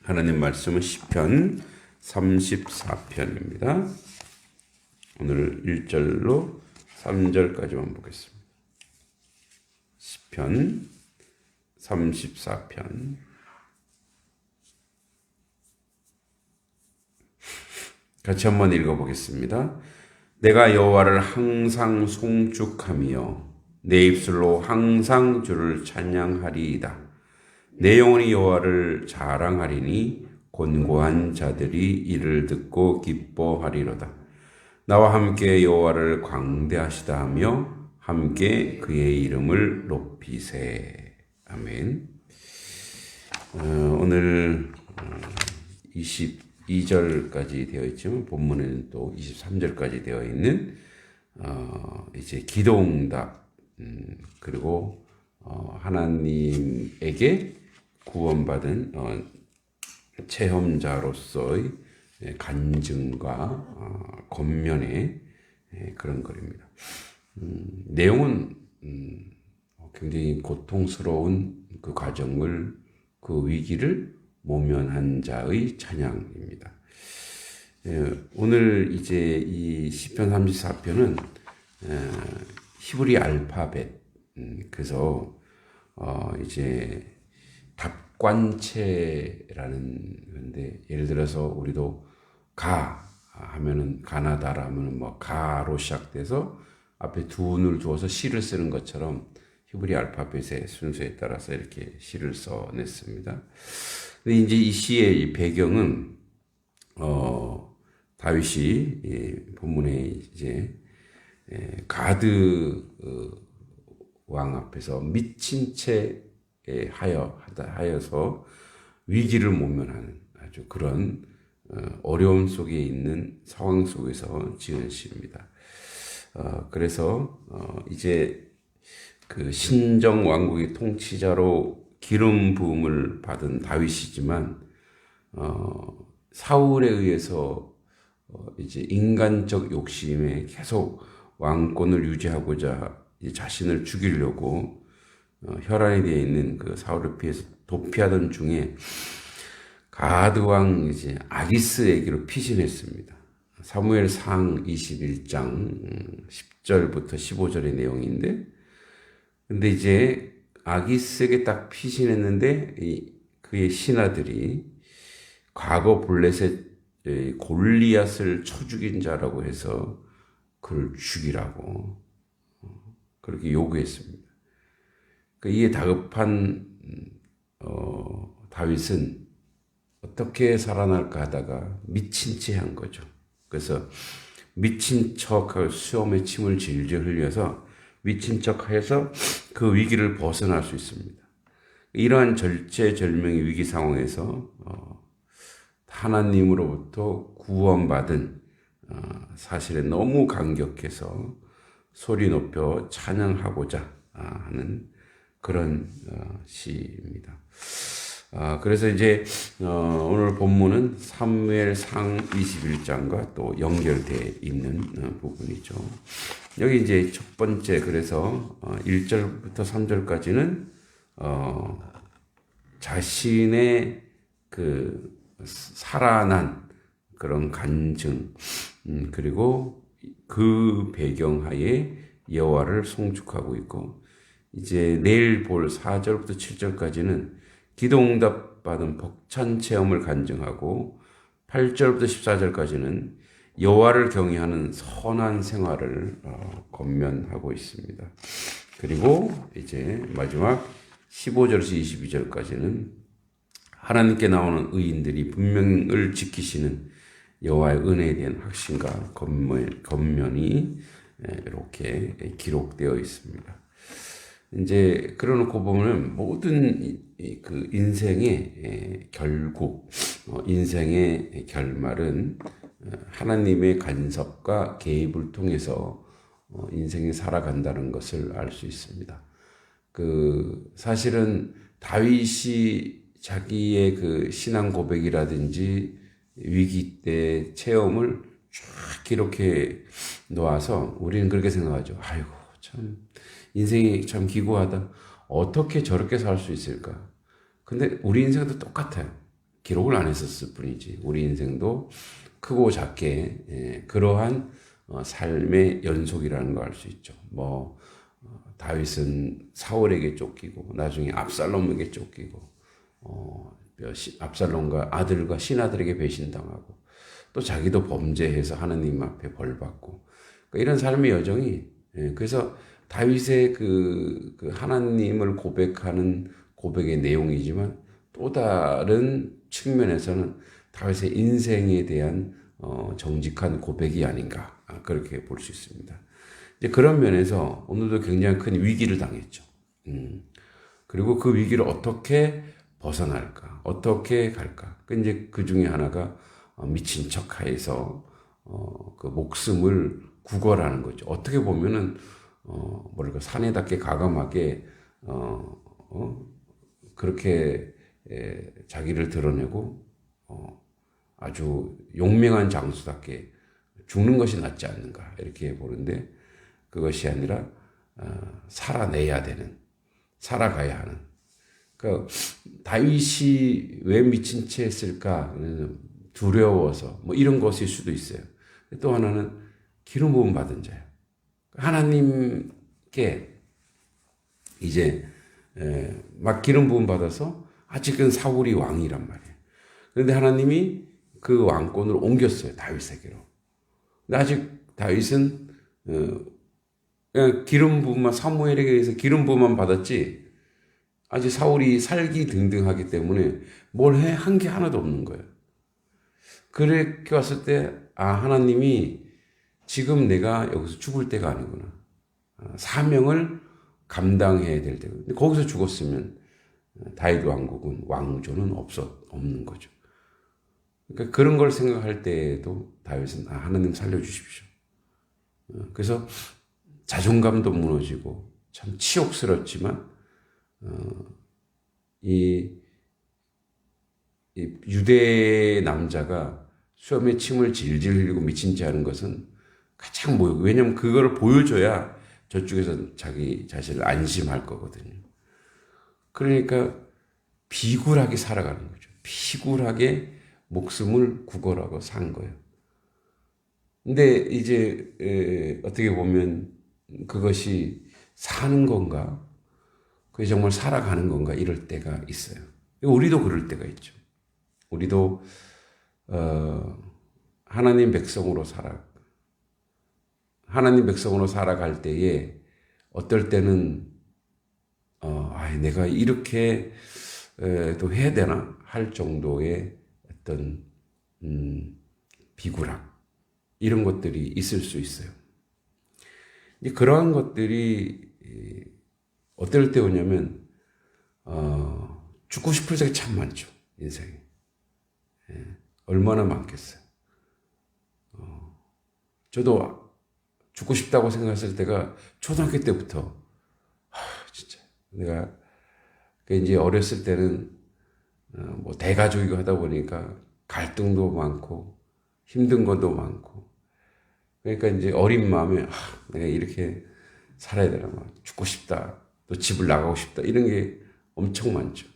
하나님 말씀은 시편 34편입니다. 오늘 1절로 3절까지만 보겠습니다. 시편 34편. 같이 한번 읽어보겠습니다. 내가 여호와를 항상 송축하며 내 입술로 항상 주를 찬양하리이다. 내 영혼이 여호와를 자랑하리니 곤고한 자들이 이를 듣고 기뻐하리로다. 나와 함께 여호와를 광대하시다 하며 함께 그의 이름을 높이세. 아멘. 오늘 22절까지 되어 있지만 본문에는 또 23절까지 되어 있는 이제 기도응답, 그리고 하나님에게 구원받은 체험자로서의 간증과 권면의 그런 글입니다. 내용은 굉장히 고통스러운 그 과정을, 그 위기를 모면한 자의 찬양입니다. 오늘 이제 이 시편 34편은 히브리 알파벳, 그래서 이제 답관체라는 건데, 예를 들어서 우리도 가 하면은 가나다라 하면은 뭐 가로 시작돼서 앞에 두 운을 두어서 시를 쓰는 것처럼 히브리 알파벳의 순서에 따라서 이렇게 시를 써냈습니다. 근데 이제 이 시의 이 배경은 다윗이 본문에 이제 가드 왕 앞에서 미친 채 하여서 위기를 모면하는 아주 그런 어려움 속에 있는 상황 속에서 지은 시입니다. 그래서 이제 그 신정 왕국의 통치자로 기름 부음을 받은 다윗이지만 사울에 의해서 이제 인간적 욕심에 계속 왕권을 유지하고자 자신을 죽이려고 혈안이 되어 있는 그 사울을 피해서 도피하던 중에 가드 왕 이제 아기스에게로 피신했습니다. 사무엘상 21장 10절부터 15절의 내용인데, 근데 이제 아기스에게 딱 피신했는데 그의 신하들이 과거 블레셋 골리앗을 쳐 죽인 자라고 해서 그를 죽이라고 그렇게 요구했습니다. 이에 다급한 다윗은 어떻게 살아날까 하다가 미친 채 한 거죠. 그래서 미친 척하고 수염에 침을 질질 흘려서 미친 척해서 그 위기를 벗어날 수 있습니다. 이러한 절체절명의 위기 상황에서 하나님으로부터 구원받은 사실에 너무 감격해서 소리 높여 찬양하고자 하는 그런 시입니다. 그래서 이제 오늘 본문은 사무엘상 21장과 또 연결되어 있는 부분이죠. 여기 이제 첫 번째, 그래서 1절부터 3절까지는 자신의 그 살아난 그런 간증, 그리고 그 배경하에 여호와를 송축하고 있고, 이제 내일 볼 4절부터 7절까지는 기도응답 받은 벅찬 체험을 간증하고, 8절부터 14절까지는 여호와를 경외하는 선한 생활을 권면하고 있습니다. 그리고 이제 마지막 15절에서 22절까지는 하나님께 나오는 의인들이 분명을 지키시는 여호와의 은혜에 대한 확신과 권면이 이렇게 기록되어 있습니다. 이제 그러놓고 보면 모든 그 인생의 결국, 인생의 결말은 하나님의 간섭과 개입을 통해서 인생이 살아간다는 것을 알 수 있습니다. 사실은 다윗이 자기의 그 신앙 고백이라든지 위기 때 체험을 쫙 기록해 놓아서 우리는 그렇게 생각하죠. 아이고, 참 인생이 참 기구하다. 어떻게 저렇게 살 수 있을까? 근데 우리 인생도 똑같아요. 기록을 안 했었을 뿐이지 우리 인생도 크고 작게 그러한 삶의 연속이라는 걸 알 수 있죠. 뭐 다윗은 사울에게 쫓기고 나중에 압살롬에게 쫓기고 압살롬과 아들과 신하들에게 배신당하고 또 자기도 범죄해서 하나님 앞에 벌받고 그러니까 이런 삶의 여정이 그래서 다윗의 그 하나님을 고백하는 고백의 내용이지만 또 다른 측면에서는 다윗의 인생에 대한 정직한 고백이 아닌가 그렇게 볼 수 있습니다. 이제 그런 면에서 오늘도 굉장히 큰 위기를 당했죠. 그리고 그 위기를 어떻게 벗어날까, 어떻게 갈까. 이제 그 중에 하나가 미친 척하여서 그 목숨을 구걸하는 거죠. 어떻게 보면은 뭐랄까 사내답게 가감하게 그렇게 자기를 드러내고 아주 용맹한 장수답게 죽는 것이 낫지 않는가 이렇게 보는데 그것이 아니라 살아내야 되는 살아가야 하는 그 다윗이 왜 미친 채 했을까 두려워서 뭐 이런 것일 수도 있어요. 또 하나는 기름 부음 받은 자예요. 하나님께 이제 막 기름 부음 받아서 아직은 사울이 왕이란 말이에요. 그런데 하나님이 그 왕권을 옮겼어요. 다윗에게로. 근데 아직 다윗은 그냥 기름 부음만 사무엘에게 의해서 기름 부음만 받았지 아직 사울이 살기 등등하기 때문에 뭘 해 한 게 하나도 없는 거예요. 그렇게 왔을 때 하나님이 지금 내가 여기서 죽을 때가 아니구나. 사명을 감당해야 될 때가. 근데 거기서 죽었으면 다윗 왕국은 왕조는 없는 거죠. 그러니까 그런 걸 생각할 때에도 다윗은 하나님 살려주십시오. 그래서 자존감도 무너지고 참 치욕스럽지만 이 유대 남자가 수염에 침을 질질 흘리고 미친 채 하는 것은 가장 모욕. 왜냐하면 그걸 보여줘야 저쪽에서 자기 자신을 안심할 거거든요. 그러니까 비굴하게 살아가는 거죠. 비굴하게 목숨을 구걸하고 산 거예요. 근데 이제 어떻게 보면 그것이 사는 건가? 그게 정말 살아가는 건가? 이럴 때가 있어요. 우리도 그럴 때가 있죠. 우리도 하나님 백성으로 살아갈 때에 어떨 때는 내가 이렇게 또 해야 되나 할 정도의 어떤 비굴함 이런 것들이 있을 수 있어요. 그러한 것들이 어떨 때 오냐면 죽고 싶을 적이 참 많죠. 인생에 얼마나 많겠어요. 저도 죽고 싶다고 생각했을 때가 초등학교 때부터 진짜 내가 이제 어렸을 때는 뭐 대가족이고 하다 보니까 갈등도 많고 힘든 것도 많고 그러니까 이제 어린 마음에 내가 이렇게 살아야 되나 막 죽고 싶다 또 집을 나가고 싶다 이런 게 엄청 많죠.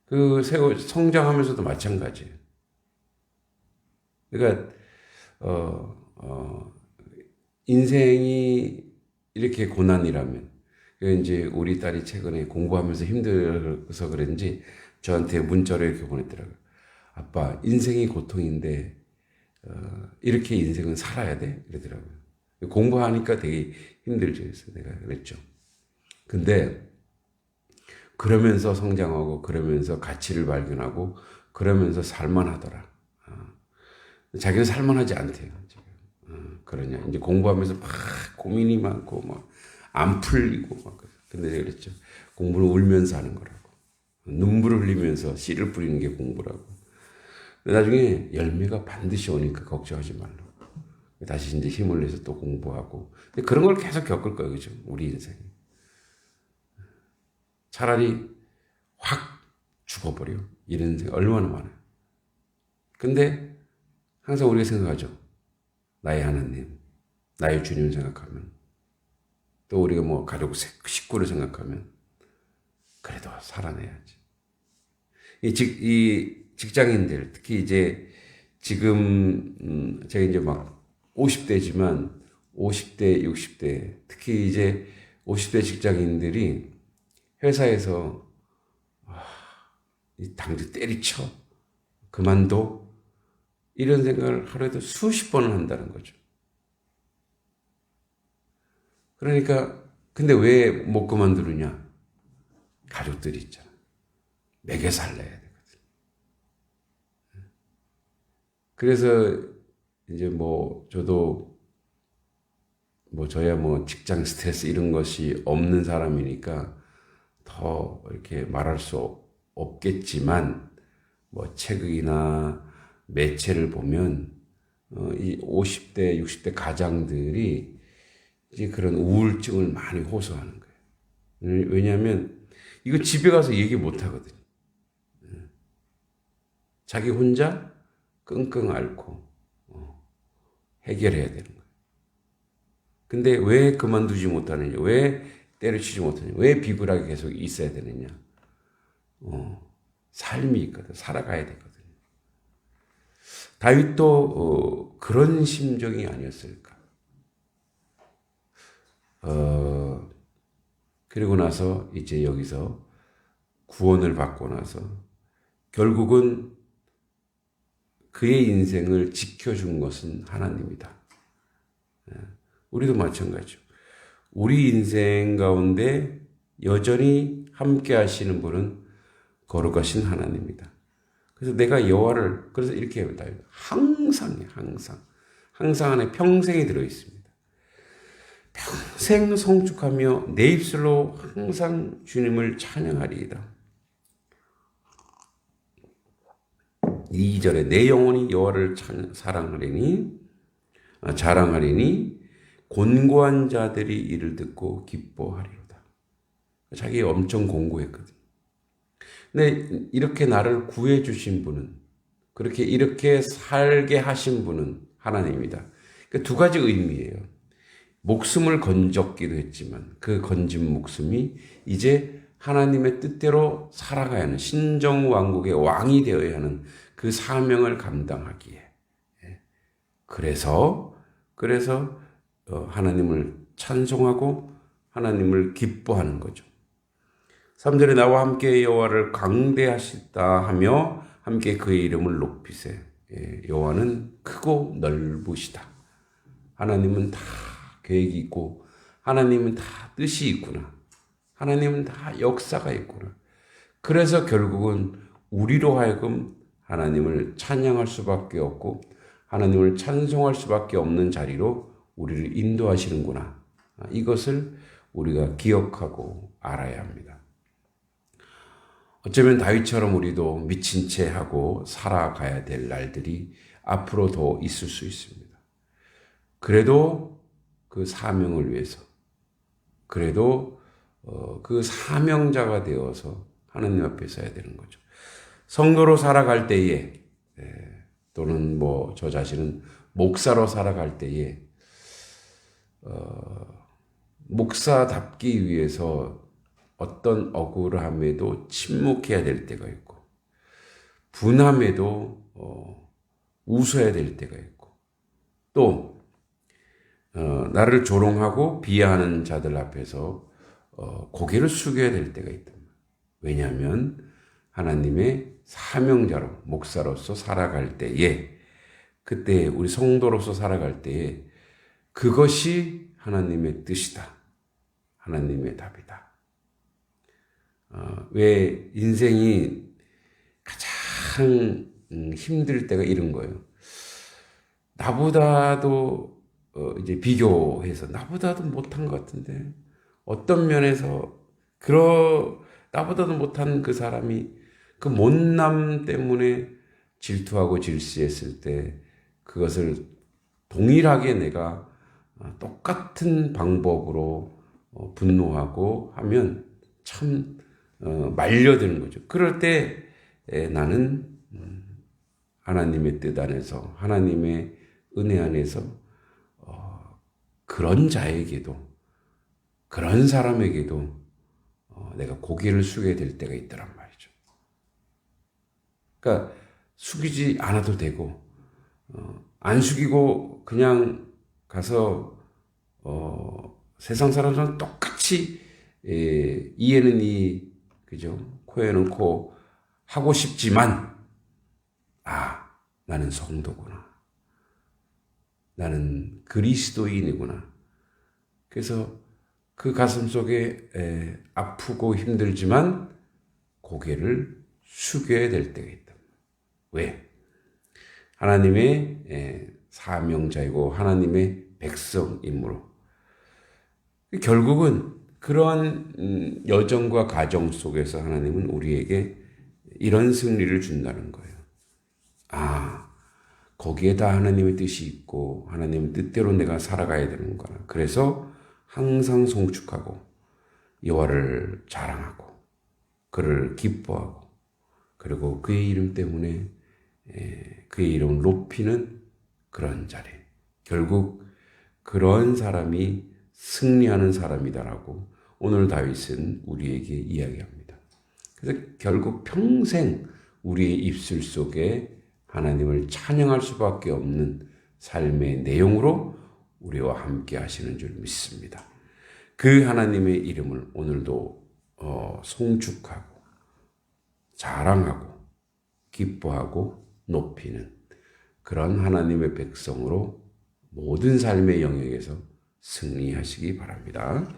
그 성장하면서도 마찬가지예요. 그러니까 인생이 이렇게 고난이라면 이제 우리 딸이 최근에 공부하면서 힘들어서 그런지 저한테 문자로 이렇게 보냈더라고요. 아빠 인생이 고통인데 이렇게 인생은 살아야 돼? 이러더라고요. 공부하니까 되게 힘들죠. 그래서 내가 그랬죠. 근데 그러면서 성장하고 그러면서 가치를 발견하고 그러면서 살만하더라. 자기는 살만하지 않대요. 지금. 그러냐. 이제 공부하면서 막 고민이 많고 막 안 풀리고 막. 근데 제가 그랬죠. 공부는 울면서 하는 거라고. 눈물을 흘리면서 씨를 뿌리는 게 공부라고. 나중에 열매가 반드시 오니까 걱정하지 말라고. 다시 이제 힘을 내서 또 공부하고. 근데 그런 걸 계속 겪을 거예요. 그죠? 우리 인생에. 차라리 확 죽어버려. 이런 인생 얼마나 많아요. 근데 항상 우리가 생각하죠. 나의 하나님, 나의 주님을 생각하면 또 우리가 뭐 가족 식구를 생각하면 그래도 살아내야지. 이 직장인들, 특히 이제 지금, 제가 이제 막 50대지만 50대, 60대, 특히 이제 50대 직장인들이 회사에서 이 당장 때리쳐. 그만둬. 이런 생각을 하루에도 수십 번을 한다는 거죠. 그러니까, 근데 왜 못 그만두느냐? 가족들이 있잖아. 먹여 살려야 되거든. 그래서 이제 뭐 저도 뭐 저야 뭐 직장 스트레스 이런 것이 없는 사람이니까 더 이렇게 말할 수 없겠지만 뭐 책이나 매체를 보면 이 50대, 60대 가장들이 이제 그런 우울증을 많이 호소하는 거예요. 왜냐하면 이거 집에 가서 얘기 못 하거든요. 자기 혼자 끙끙 앓고 해결해야 되는 거예요. 근데 왜 그만두지 못하느냐? 왜 때려치지 못하느냐? 왜 비굴하게 계속 있어야 되느냐? 삶이 있거든. 살아가야 되거든요. 다윗도 그런 심정이 아니었을까? 그리고 나서 이제 여기서 구원을 받고 나서 결국은 그의 인생을 지켜준 것은 하나님이다. 우리도 마찬가지죠. 우리 인생 가운데 여전히 함께 하시는 분은 거룩하신 하나님이다. 그래서 내가 여호와를 그래서 이렇게 합니다. 항상 안에 평생이 들어 있습니다. 평생 성축하며 내 입술로 항상 주님을 찬양하리이다. 2절에 내 영혼이 여호와를 자랑하리니 곤고한 자들이 이를 듣고 기뻐하리로다. 자기 엄청 공고했거든. 근데 이렇게 나를 구해 주신 분은 그렇게 이렇게 살게 하신 분은 하나님입니다. 그러니까 두 가지 의미예요. 목숨을 건졌기도 했지만 그 건진 목숨이 이제 하나님의 뜻대로 살아가야 하는 신정왕국의 왕이 되어야 하는 그 사명을 감당하기에 그래서 하나님을 찬송하고 하나님을 기뻐하는 거죠. 3절에 나와 함께 여호와를 강대하시다 하며 함께 그의 이름을 높이세. 여호와는 크고 넓으시다. 하나님은 다 계획이 있고 하나님은 다 뜻이 있구나. 하나님은 다 역사가 있구나. 그래서 결국은 우리로 하여금 하나님을 찬양할 수밖에 없고 하나님을 찬송할 수밖에 없는 자리로 우리를 인도하시는구나. 이것을 우리가 기억하고 알아야 합니다. 어쩌면 다윗처럼 우리도 미친 채 하고 살아가야 될 날들이 앞으로 더 있을 수 있습니다. 그래도 그 사명을 위해서, 그래도 그 사명자가 되어서 하나님 앞에 서야 되는 거죠. 성도로 살아갈 때에 또는 뭐 저 자신은 목사로 살아갈 때에 목사답기 위해서 어떤 억울함에도 침묵해야 될 때가 있고 분함에도 웃어야 될 때가 있고 또 나를 조롱하고 비하하는 자들 앞에서 고개를 숙여야 될 때가 있다. 왜냐하면 하나님의 사명자로 목사로서 살아갈 때에 그때 우리 성도로서 살아갈 때에 그것이 하나님의 뜻이다. 하나님의 답이다. 왜 인생이 가장 힘들 때가 이런 거예요. 나보다도 이제 비교해서 나보다도 못한 것 같은데 어떤 면에서 나보다도 못한 그 사람이 그 못남 때문에 질투하고 질시했을 때 그것을 동일하게 내가 똑같은 방법으로 분노하고 하면 참 말려드는 거죠. 그럴 때 나는 하나님의 뜻 안에서 하나님의 은혜 안에서 그런 자에게도 그런 사람에게도 내가 고개를 숙여야 될 때가 있더란 말이죠. 그러니까 숙이지 않아도 되고 안 숙이고 그냥 가서 세상 사람들은 똑같이 이에는 이 그죠? 코에는 코 하고 싶지만 나는 성도구나. 나는 그리스도인이구나. 그래서 그 가슴 속에 아프고 힘들지만 고개를 숙여야 될 때가 있다. 왜? 하나님의 사명자이고 하나님의 백성이므로. 결국은 그러한 여정과 과정 속에서 하나님은 우리에게 이런 승리를 준다는 거예요. 거기에 다 하나님의 뜻이 있고 하나님의 뜻대로 내가 살아가야 되는구나. 그래서 항상 송축하고 여호와를 자랑하고 그를 기뻐하고 그리고 그의 이름 때문에 그의 이름을 높이는 그런 자리. 결국 그런 사람이 승리하는 사람이다라고 오늘 다윗은 우리에게 이야기합니다. 그래서 결국 평생 우리의 입술 속에 하나님을 찬양할 수밖에 없는 삶의 내용으로 우리와 함께 하시는 줄 믿습니다. 그 하나님의 이름을 오늘도 송축하고 자랑하고 기뻐하고 높이는 그런 하나님의 백성으로 모든 삶의 영역에서 승리하시기 바랍니다.